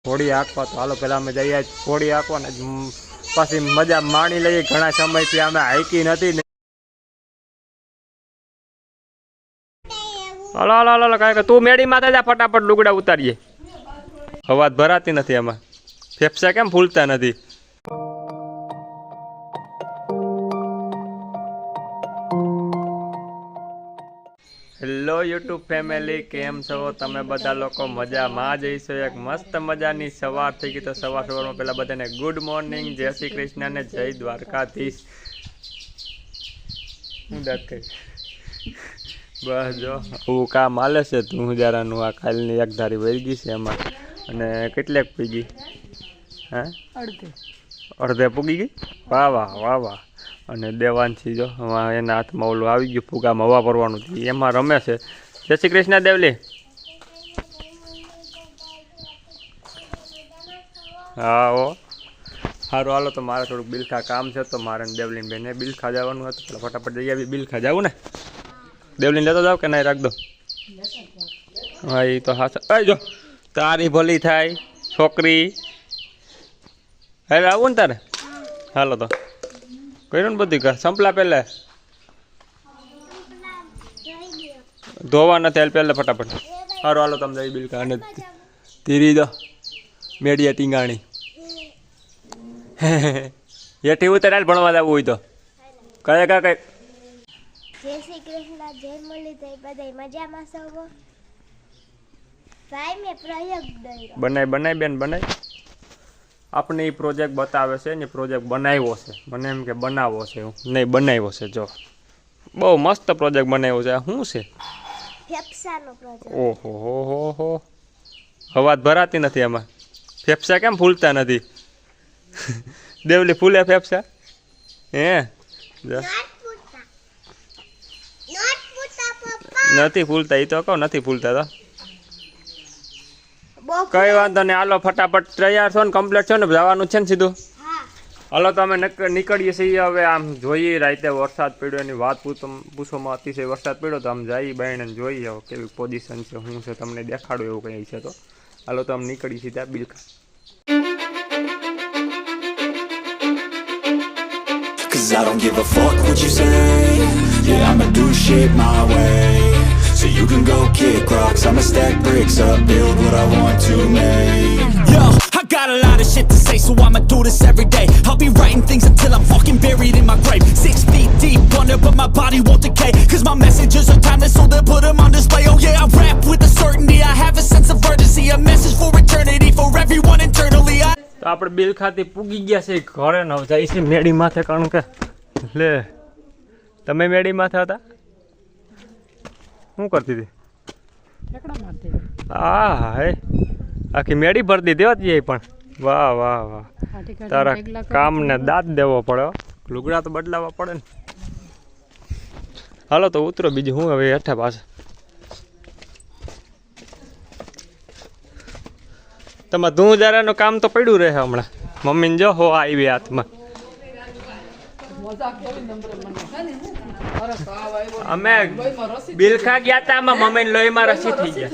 ઘોડી હાંકવા. તો હાલો પહેલાં અમે જઈએ ઘોડી હાંકવા ને પછી મજા માણી લઈએ. ઘણા સમયથી અમે હાંકી નથી ને. હલો હલો હલો કાંઈ તું મેડી માથે જા, ફટાફટ લુગડા ઉતારીએ. અવાજ ભરાતી નથી એમાં, ફેફસા કેમ ફૂલતા નથી. હેલો યુટ્યુબ ફેમિલી, કેમ છો તમે બધા લોકો? મજામાં જઈશો. એક મસ્ત મજાની સવાર થઈ ગઈ. તો સવારમાં પહેલાં બધાને ગુડ મોર્નિંગ, જય શ્રી કૃષ્ણ ને જય દ્વારકાધીશ. હું દાદ કહી બસ જો હું કામ હાલે છે. તું હજારાનું આ ખાલની એક ધારી વહી ગઈ છે એમાં. અને કેટલેક પૂગી? હા, અડધે પૂગી ગઈ. વાહ વાહ વાહ વાહ. અને દેવાંશી જો એના હાથમાં ઓલું આવી ગયું ફુગામાં હવા ભરવાનું, એમાં રમે છે. જય શ્રી કૃષ્ણ દેવલી. હા ઓ સારું હાલો. તો મારે થોડુંક બિલખા કામ છે, તો મારે દેવલીન બેને બિલખા જવાનું હતું. એટલે ફટાફટ જઈ આવી. બિલખા જવું ને? દેવલીન લેતો જાવ કે નહીં? રાખ દો. હા એ તો હા. જો તારી ભલી થાય છોકરી. હવે આવું ને તારે? હાલો તો કર્યું ને બધી ઘર સંપલા પહેલાં ધોવા નથી. હાલ પહેલાં ફટાફટ. સારું હાલો તમે જઈ બિલકા. અને ધીરી દો મેડિયા ટીંગાણી એઠી ઉતર. હાલ ભણવા જવું હોય તો કયા કા કઈ. જય શ્રી કૃષ્ણ, જય મુરલીધર. બધાય મજામાં છો? ભાઈ મેં પ્રયોગ દર્યો. બનાય બેન બનાય. આપણે એ પ્રોજેક્ટ બતાવે છે ને, પ્રોજેક્ટ બનાવ્યો છે. મને એમ કે બનાવવો છે, નહીં બનાવ્યો છે. જો બહુ મસ્ત પ્રોજેક્ટ બનાવ્યો છે. આ શું છે? ફેફસાનો પ્રોજેક્ટ. ઓહો હો હો હો. અવાજ ભરાતી નથી એમાં, ફેફસા કેમ ફૂલતા નથી. દેવલી ફૂલે ફેફસા? હે નથી ફૂલતા. એ તો કહો નથી ફૂલતા. તો કઈ વાંધો નહીં. હાલો ફટાફટ તૈયાર છો ને? કમ્પ્લીટ છો ને? જવાનું છે ને સીધું? હાલો તો અમે નીકળીએ છીએ હવે. આમ જોઈએ રાતે વરસાદ પડ્યો એની વાત પૂછવામાં અતિશય વરસાદ પડ્યો. તો આમ જઈ બહેને જોઈએ કેવી પોઝિશન છે, શું છે, તમને દેખાડો એવું કંઈ છે. તો હાલો તો આમ નીકળીએ સીધા બિલકા. Cause I don't give a fuck what you say. Yeah, I'ma do shit my way. So you can go kick rocks, I'ma stack bricks up, build what I want to make. Yo, I got a lot of shit to say, so I'ma do this every day. I'll be writing things until I'm fucking buried in my grave. 6 feet deep under, but my body won't decay. Cause my messages are timeless, so they'll put them on display. Oh yeah, I rap with a certainty, I have a sense of urgency. A message for eternity, for everyone internally. તો આપણે બિલખાથી પૂગી ગયા છે ઘરે. ન જાય છે મેડી માથે. કારણ કે લે તમે મેડી માથે હતા? શું કરતી હતી? હા હે આખી મેડી ભરતી દેવાતી એ પણ. વાહ વાહ વાહ. તારા કામને દાંત દેવો પડે, લુગડા તો બદલાવવા પડે ને. હાલો તો ઉતરો. બીજું હું હવે હેઠા પાછા. તમારે ધૂંજારાનું કામ તો પડ્યું રહે હમણાં. મમ્મીને જો હો આવી હાથમાં. અમે બિલખા ગયા હતા, આમાં મમ્મીને લોહીમાં રસી થઈ ગયા.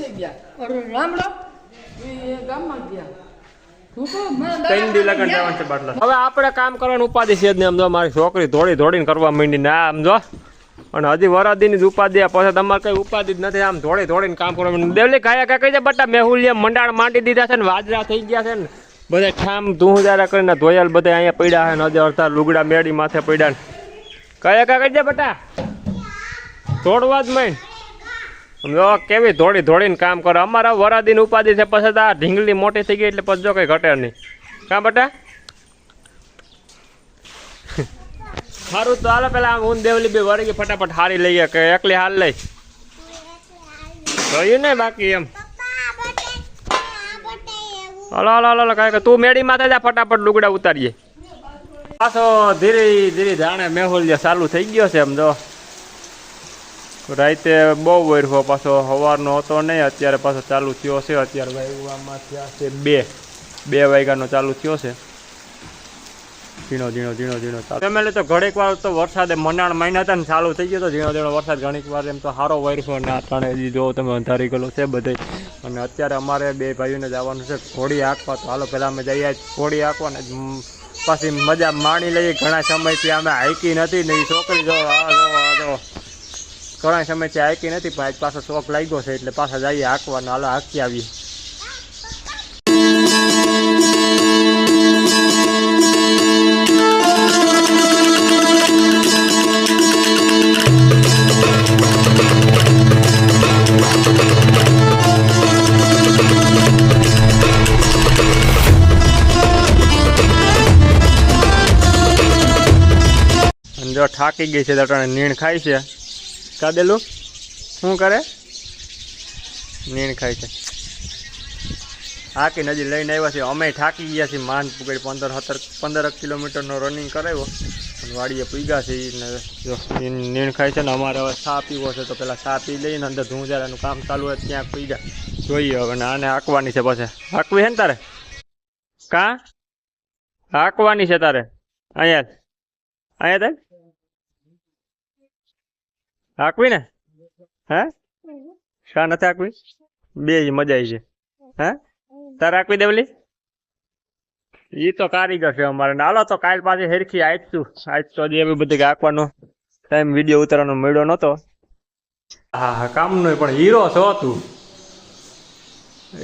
3 દી લગન જવાનું છે બાટલા. હવે આપણે કામ કરવાનું ઉપાધિ છે જ ને. આમ જો મારી છોકરી દોડીને કરવા માંડી ને આમ જો. અને હજી વરાદીની જ ઉપાધિ. પછી તમારે કઈ ઉપાધિ જ નથી. આમ દોડીને કામ કરવા માંડી. દેવલી કાયા કહી દે બટા મેહુલિયા મંડાણ માંડી દીધા છે ને, વાજરા થઈ ગયા છે ને. બધા ઠામ ધૂંજારા કરીને ધોયાલ બધા અહીંયા પડ્યા છે ને. હજી અડધા લુગડા મેડી માથે પડ્યા ને. કાયા કહી દે બટા દોડવા જ માંડ. જો કેવી દોડીને કામ કરે. અમારા વરાદીની ઉપાધિ છે. પછી આ ઢીંગલી મોટી થઈ ગઈ એટલે પછી જો કંઈ ઘટે નહીં. કાં બટા? સારું તો હાલો પેલા હું દેવલી બે વળી ગઈ ફટાફટ હારી લઈએ કે એકલી હાલ લઈ જોયું ને બાકી એમ. હલો હલો હલો કાંઈ તું મેડી માથે જા, ફટાફટ લુગડા ઉતારીએ. પાછો ધીરે ધીરે જાણે મેહુલિયા ચાલુ થઈ ગયો છે. એમ જો રાતે બહુ વરસો પાછો સવારનો હતો નહીં, અત્યારે પાછો ચાલુ થયો છે. અત્યારે વાગવામાં થયા છે 2 વાગ્યાનો ચાલુ થયો છે. ઝીણો ચાલુ. ફેમિલી તો ઘણીક વાર તો વરસાદે મનાણ મહિના હતા ને ચાલુ થઈ ગયો તો ઝીણો વરસાદ. ઘણીક વાર એમ તો સારો વરસો ના ત્રણે જો તમે અંધારી ગયેલો છે બધે. અને અત્યારે અમારે બે ભાઈઓને જવાનું છે ઘોડી હાંકવા. તો હાલો પહેલાં અમે જઈએ ઘોડી હાંકવા ને પાછી મજા માણી લઈએ. ઘણા સમયથી અમે હાંકી નથી ને એ છોકરી જો ઘણા સમયથી હાંકી નથી પણ આજ પાછો શોખ લાગ્યો છે એટલે પાછા જઈએ હાંકવાનો. હાલો હાંકી આવીએ. જો થાકી ગઈ છે તટાણે નીણ ખાય છે. કાદેલું શું કરે? નીણ ખાય છે. હાકી નજી લઈને આવ્યા છે. અમે થાકી ગયા છીએ. માંડ પુગડી 15 કિલોમીટરનો રનિંગ કરાવ્યો અને વાડીએ પૂગ્યા છે. જો નીણ ખાય છે ને અમારે હવે ચા પીવો છે તો પેલા ચા પી લઈને અંદર ધૂંજારાનું કામ ચાલુ હોય ત્યાં પૂગ્યા. જોઈએ હવે આને હાંકવાની છે. પછી હાંકવી છે ને તારે? કાં હાંકવાની છે તારે? અહીંયા તારે હાંકવી ને? હે શા નથી હાંકવી? બે મજા આવી છે. હે તારે હાંકવી દેવલી? એ તો કારીગર છે અમારે. હાલો તો કાલ પાછી હેરખી આઈશું. આજ તો હજી એવી બધી હાંકવાનો ટાઈમ વિડીયો ઉતારવાનો મળ્યો નહોતો. હા કામનો પણ હીરો છો તું.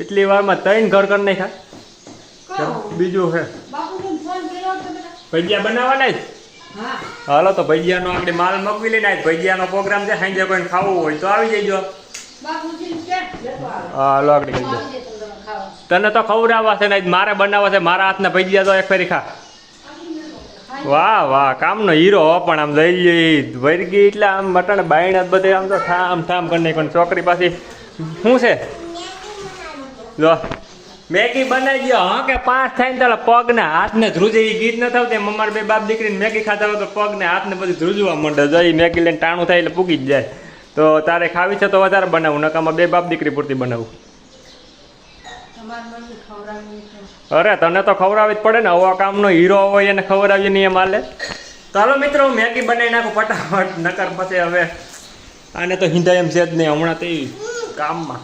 એટલી વારમાં 3 ઘર કરી નાખ્યા. બીજું છે ભજીયા બનાવવાના જ. હાલો તો ભજીયાનો આપણે માલ મગવી લઈને આજ ભજીયાનો પ્રોગ્રામ છે. સાંજે કોઈને ખાવું હોય તો આવી જજો. હાલો આગળ કહી દો. તને તો ખવડાવવા છે ને મારે બનાવવા છે. મારા હાથના ભજીયા તો એક ફેરી ખા. વાહ વાહ કામનો હીરો હો. પણ આમ લઈ જઈ વરગી એટલે આમ મટણ બાયણ બધે આમ તો ઠામ ઠામ કરી નાખી. પણ છોકરી પાછી શું છે જો મેગી બનાવી દો. હા કે 5 થાય ને તારા પગને હાથને ધ્રુજે. એ ગીત ન થતું એમ અમારે બે બાપ દીકરીને મેગી ખાતા હોય તો પગને હાથને બધું ધ્રુજવા માંડે. જઈ મેગી લઈને ટાણું થાય એટલે પૂગી જ જાય. તો તારે ખાવી છે તો વધારે બનાવું. નકામાં બે બાપ દીકરી પૂરતી બનાવું. અરે તને તો ખવડાવી જ પડે ને. આવા કામનો હીરો હોય એને ખવડાવીએ નહીં એમ હાલે. ચાલો મિત્રો મેગી બનાવી નાખું ફટાફટ. નકર પછી હવે આને તો હિંદા એમ છે જ નહીં હમણાં તે કામમાં.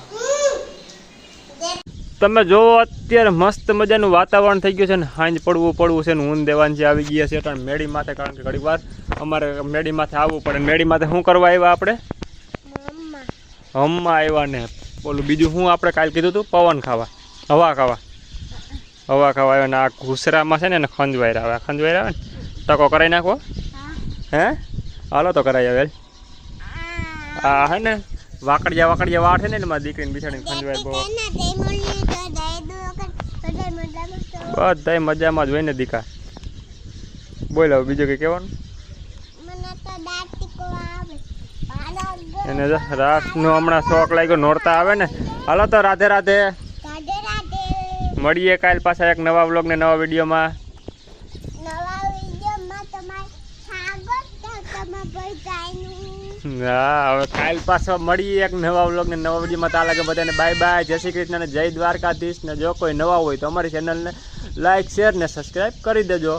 તમે જોવો અત્યારે મસ્ત મજાનું વાતાવરણ થઈ ગયું છે ને. હાંજ પડવું છે ને ઊન દેવાન જે આવી ગયા છે એટલે મેડી માથે. કારણ કે ઘણી વાર અમારે મેડી માથે આવવું પડે. મેડી માથે શું કરવા આવ્યા આપણે? હમમાં આવ્યા ને બોલું બીજું શું આપણે કાલ કીધું હતું? પવન ખાવા, હવા ખાવા આવ્યા ને. આ ઘૂસરામાં છે ને એને ખંજવાયરા આવે. ખંજવાયરા આવે ને ટકો કરાવી નાખવો. હે હાલો તો કરાવી આવે. આ હે ને વાકડિયા વાળ છે ને મારી દીકરીને બિછાડીને ખંજવાય બહુ. બધા મજામાં જ હોય ને દીકા. બોલ હવે બીજું કંઈ કહેવાનું? એને રાસનો હમણાં શોખ લાગ્યો. નોરતા આવે ને. હાલો તો રાધે રાધે. મળીએ કાલ પાછા એક નવા વ્લોગ ને નવા વિડીયોમાં. હા હવે કાલ પાછો મળીએ એક નવા વ્લોગ ને નવા વિડીયોમાં. ત્યાં લાગે બધાને બાય બાય. જય શ્રી કૃષ્ણ ને જય દ્વારકાધીશ. ને જો કોઈ નવા હોય તો અમારી ચેનલને લાઈક શેર ને સબસ્ક્રાઈબ કરી દેજો.